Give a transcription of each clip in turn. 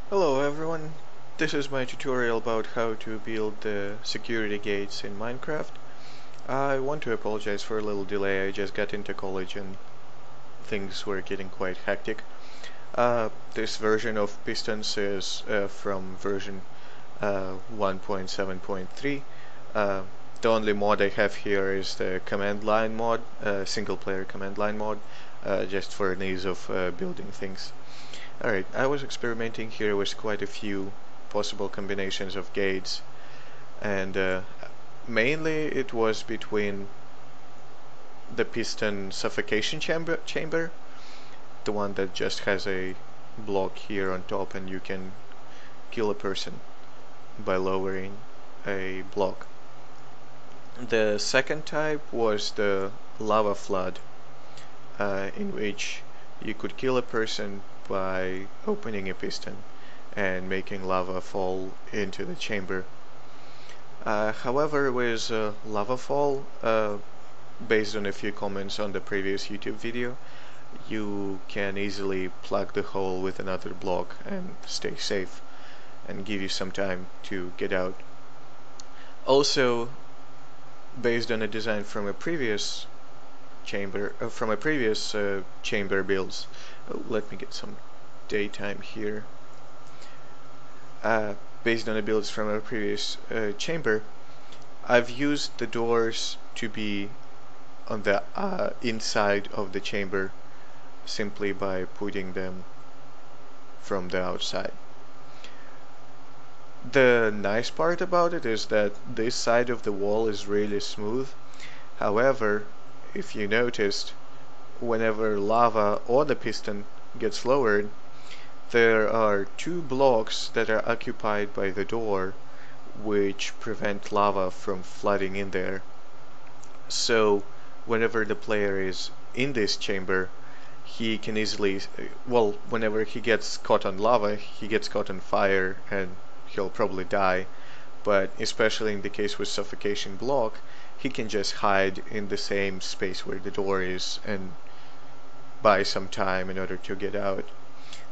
Hello everyone, this is my tutorial about how to build the security gates in Minecraft. I want to apologize for a little delay. I just got into college and things were getting quite hectic. This version of Pistons is from version 1.7.3. The only mod I have here is the command line mod, single player command line mod, just for an ease of building things. Alright, I was experimenting here with quite a few possible combinations of gates, and mainly it was between the piston suffocation chamber, the one that just has a block here on top and you can kill a person by lowering a block. The second type was the lava flood, in which you could kill a person by opening a piston and making lava fall into the chamber. However, with lava fall, based on a few comments on the previous YouTube video, you can easily plug the hole with another block and stay safe and give you some time to get out. Also, based on a design from a previous chamber builds. Oh, let me get some daytime here. Based on the builds from a previous chamber, I've used the doors to be on the inside of the chamber simply by putting them from the outside. The nice part about it is that this side of the wall is really smooth. However, if you noticed, whenever lava or the piston gets lowered, there are two blocks that are occupied by the door which prevent lava from flooding in there. So whenever the player is in this chamber, he can easily, well, whenever he gets caught on lava, he gets caught on fire and he'll probably die. But especially in the case with suffocation block, he can just hide in the same space where the door is and buy some time in order to get out.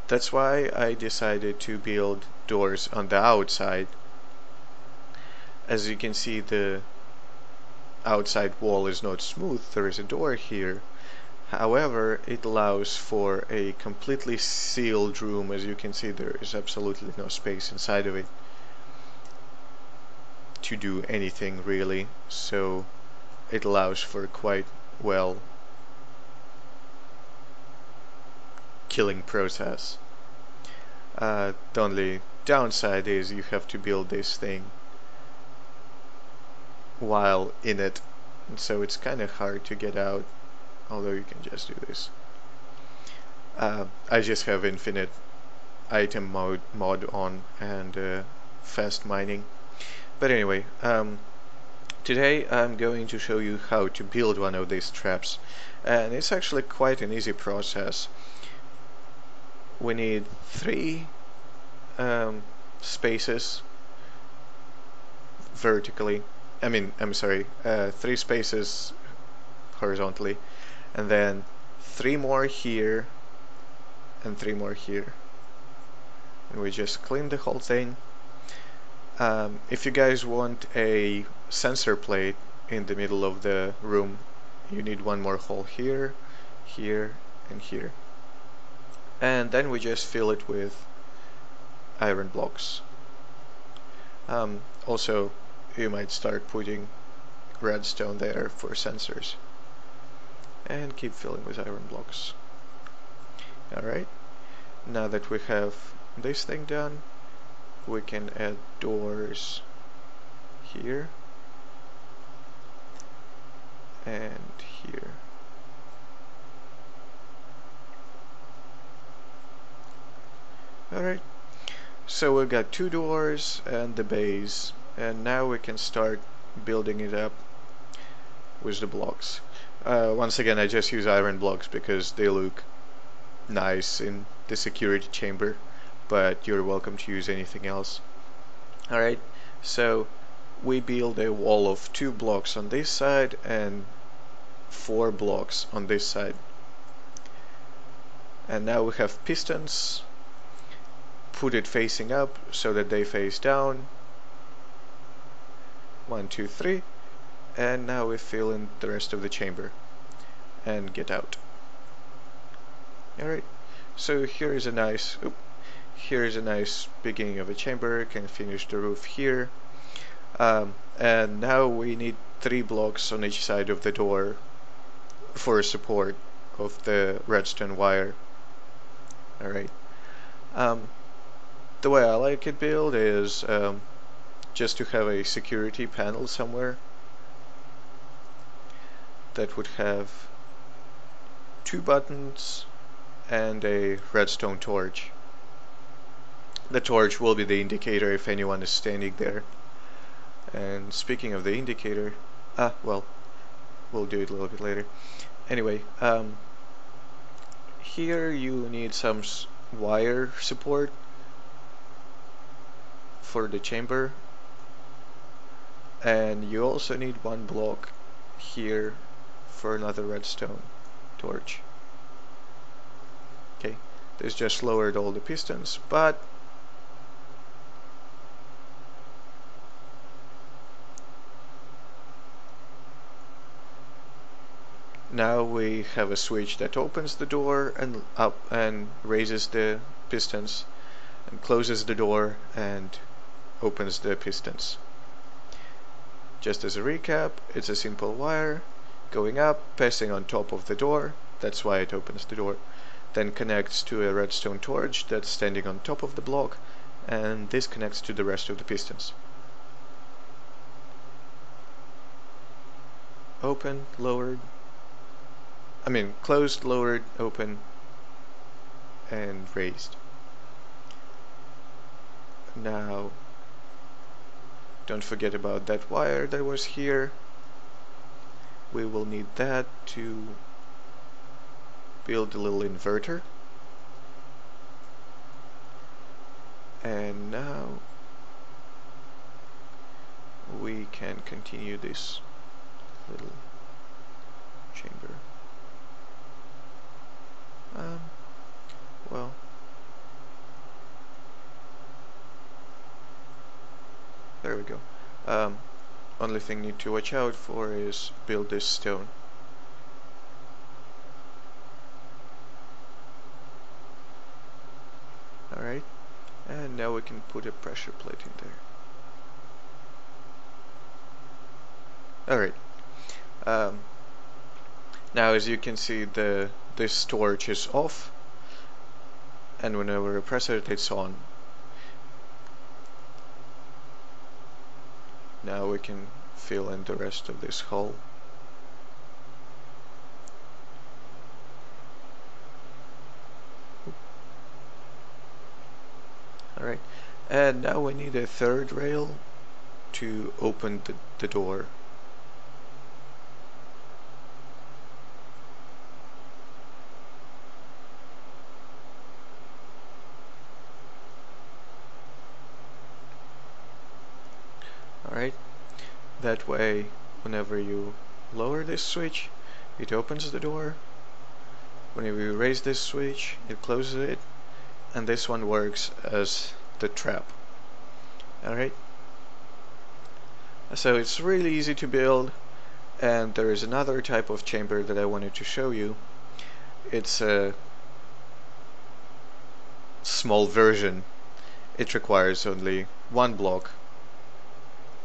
That's why I decided to build doors on the outside. As you can see, the outside wall is not smooth. There is a door here. However, it allows for a completely sealed room. As you can see, there is absolutely no space inside of it to do anything really, so it allows for quite well killing process. The only downside is you have to build this thing while in it, so it's kind of hard to get out, although you can just do this. I just have infinite item mod on and fast mining. But anyway, today I'm going to show you how to build one of these traps, and it's actually quite an easy process. We need three spaces vertically. Three spaces horizontally, and then three more here and three more here. And we just clean the whole thing. If you guys want a sensor plate in the middle of the room, you need one more hole here, here, and here. And then we just fill it with iron blocks. Also, you might start putting redstone there for sensors. And keep filling with iron blocks. Alright, now that we have this thing done, we can add doors here and here. Alright, so we've got two doors and the base, and now we can start building it up with the blocks. Once again, I just use iron blocks because they look nice in the security chamber, but you're welcome to use anything else. Alright, so we build a wall of 2 blocks on this side and 4 blocks on this side. And now we have pistons put it facing up so that they face down. 1, 2, 3, and now we fill in the rest of the chamber and get out. Alright, so here is a nice beginning of a chamber. Can finish the roof here, and now we need 3 blocks on each side of the door for support of the redstone wire. Alright, the way I like it built is just to have a security panel somewhere that would have 2 buttons and a redstone torch. The torch will be the indicator if anyone is standing there. And speaking of the indicator, well, we'll do it a little bit later. Anyway, here you need some wire support for the chamber, and you also need 1 block here for another redstone torch. Okay, this just lowered all the pistons, but now we have a switch that opens the door and up and raises the pistons, and closes the door and opens the pistons. Just as a recap, it's a simple wire going up, passing on top of the door, that's why it opens the door, then connects to a redstone torch that's standing on top of the block, and this connects to the rest of the pistons. Open, lowered, closed, lowered, open, and raised. Now, don't forget about that wire that was here. We will need that to build a little inverter. And now we can continue this little chamber. Well, there we go. Only thing you need to watch out for is build this stone. Alright, and now we can put a pressure plate in there. Alright, now as you can see, this torch is off, and whenever I press it, it's on. Now we can fill in the rest of this hole. Alright, and now we need a 3rd rail to open the door. Alright, that way whenever you lower this switch, it opens the door. Whenever you raise this switch, it closes it, and this one works as the trap. Alright, so it's really easy to build, and there is another type of chamber that I wanted to show you. It's a small version. It requires only 1 block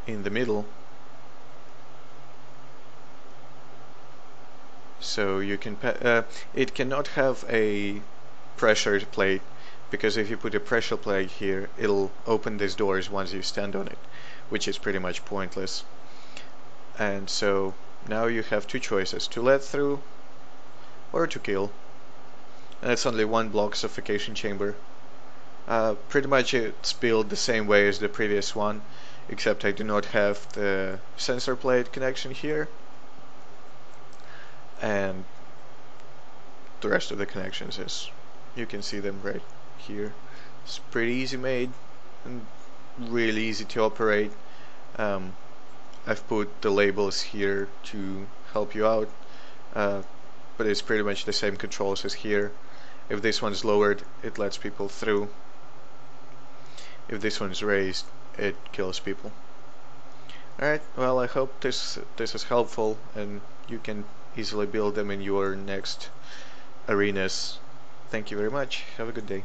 in the middle, so you can it cannot have a pressure plate, because if you put a pressure plate here, it'll open these doors once you stand on it, which is pretty much pointless. And so now you have 2 choices: to let through or to kill. And it's only 1 block suffocation chamber. Pretty much it's built the same way as the previous one, except I do not have the sensor plate connection here, and the rest of the connections, as you can see them right here. It's pretty easy made and really easy to operate. I've put the labels here to help you out, but it's pretty much the same controls as here. If this one's lowered, it lets people through. if this one's raised, it kills people. Alright, well, I hope this is helpful and you can easily build them in your next arenas. Thank you very much. Have a good day.